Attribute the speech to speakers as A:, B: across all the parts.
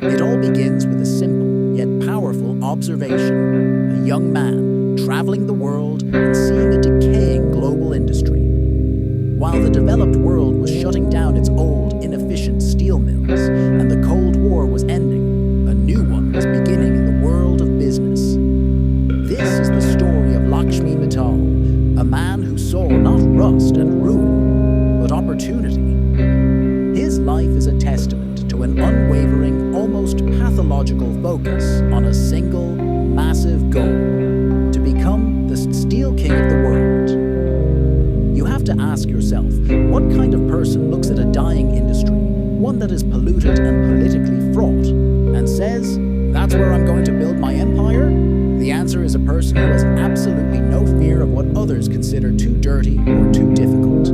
A: It all begins with a simple yet powerful observation: a young man traveling the world and seeing a decaying global industry. While the developed world was shutting down its old, inefficient steel mills and the Cold War was ending, a new one was beginning in the world of business. This is the story of Lakshmi Mittal, a man who saw not rust and ruin, but opportunity. His life is a testament to an unwavering, almost pathological focus on a single, massive goal: to become the steel king of the world. You have to ask yourself, what kind of person looks at a dying industry, one that is polluted and politically fraught, and says, "That's where I'm going to build my empire"? The answer is a person who has absolutely no fear of what others consider too dirty or too difficult.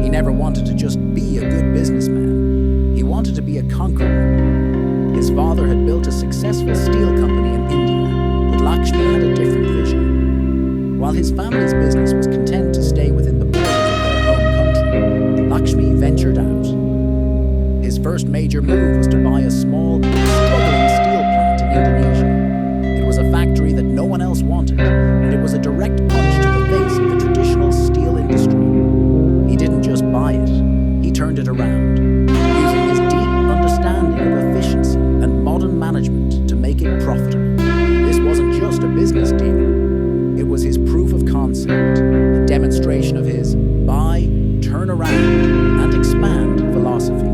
A: He never wanted to just be a good businessman. He wanted to be a conqueror. His father had built a successful steel company in India, but Lakshmi had a different vision. While his family's business was content to stay within the borders of their home country, Lakshmi ventured out. His first major move was to buy a small, struggling steel plant in Indonesia. It was a factory that no one else wanted, and it was a direct punch to the face of the traditional steel industry. He didn't just buy it, he turned it around, using his deep understanding of efficiency and modern management to make it profitable. This wasn't just a business deal. It was his proof of concept, a demonstration of his buy, turn around, and expand philosophy.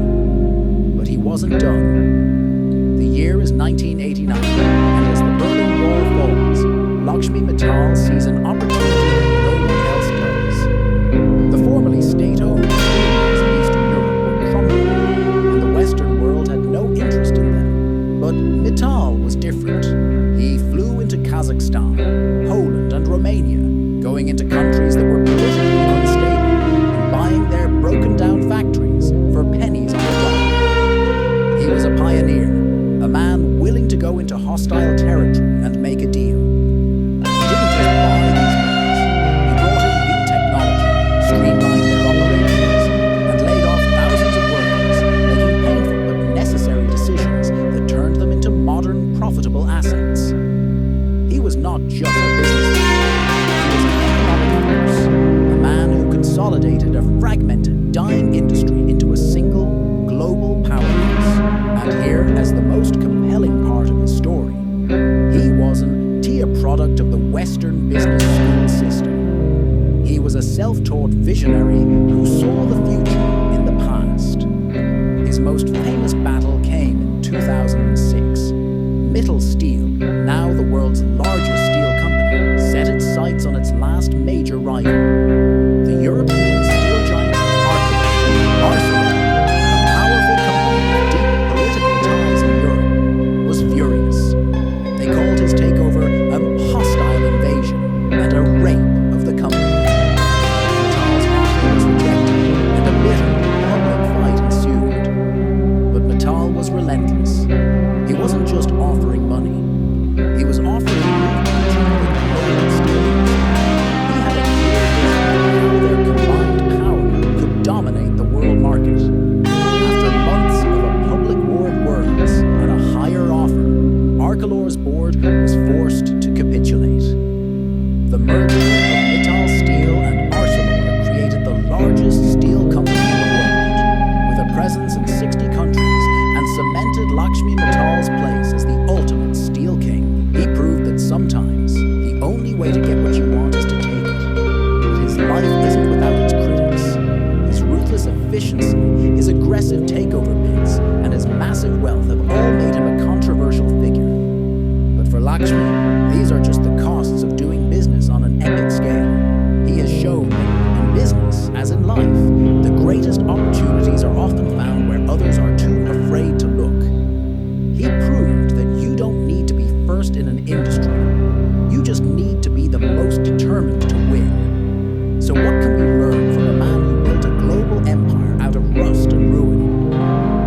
A: But he wasn't done. The year is 1989, and as the Berlin Wall falls, Lakshmi Mittal sees an opportunity that no one else does. The formerly state-owned steel mills in Eastern Europe were crumbling, and the Western world had no interest in them. But Mittal was different. He flew into Kazakhstan, Poland, and Romania, going into countries that were politically unstable and buying their broken-down factories for pennies on the dollar. He was a pioneer, a man willing to go into hostile territory and make a deal. He didn't just buy these mills. He brought in new technology, streamlined their operations, and laid off thousands of workers, making painful but necessary decisions that turned them into modern, profitable assets. He was not just a businessman. He was an economic force, a man who consolidated a fragmented, dying industry into a single, global powerhouse. And here, as the most compelling part of his story, he wasn't a product of the Western business school system. He was a self-taught visionary who saw the future in the past. His most famous battle came in 2006. Mittal Steel, now the world's largest steel company, set its sights on its last major rival, the European steel giant Arcelor. A powerful company with deep political ties in Europe was furious. They called his takeover a hostile invasion and a rape of the company. Mittal's offer was rejected, and a bitter public fight ensued. But Mittal was relentless. He wasn't just offering money. He was offering new future for the global steel industry. He had a clear vision of how their combined power could dominate the world market. After months of a public war of words and a higher offer, Arcelor's board was forced to capitulate. The merger of Mittal Steel and Arcelor created the largest steel company in the world, with a presence in 60 countries, and cemented Lakshmi Mittal's place as the ultimate steel king. He proved that sometimes the only way to get what you want is to take it. But his life isn't without its critics. His ruthless efficiency, his aggressive takeover bids, and his massive wealth have all made him a controversial figure. But for Lakshmi, these are just the costs of doing business on an epic scale. He has shown that in business, as in life, the greatest opportunities are often found where others are too afraid to look. He proved that you don't need to be first in an industry. You just need to be the most determined to win. So what can we learn from a man who built a global empire out of rust and ruin?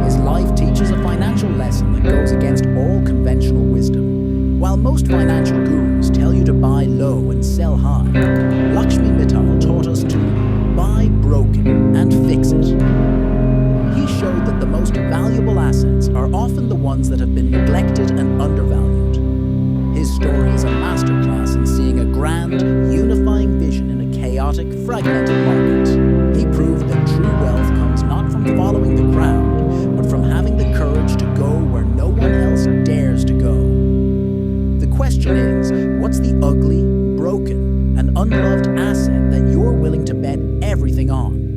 A: His life teaches a financial lesson that goes against all conventional wisdom. While most financial gurus tell you to buy low and sell high, Lakshmi Mittal taught us to buy broken and fix it. He showed that the most most valuable assets are often the ones that have been neglected and undervalued. His story is a masterclass in seeing a grand, unifying vision in a chaotic, fragmented market. He proved that true wealth comes not from following the crowd, but from having the courage to go where no one else dares to go. The question is, what's the ugly, broken, and unloved asset that you're willing to bet everything on?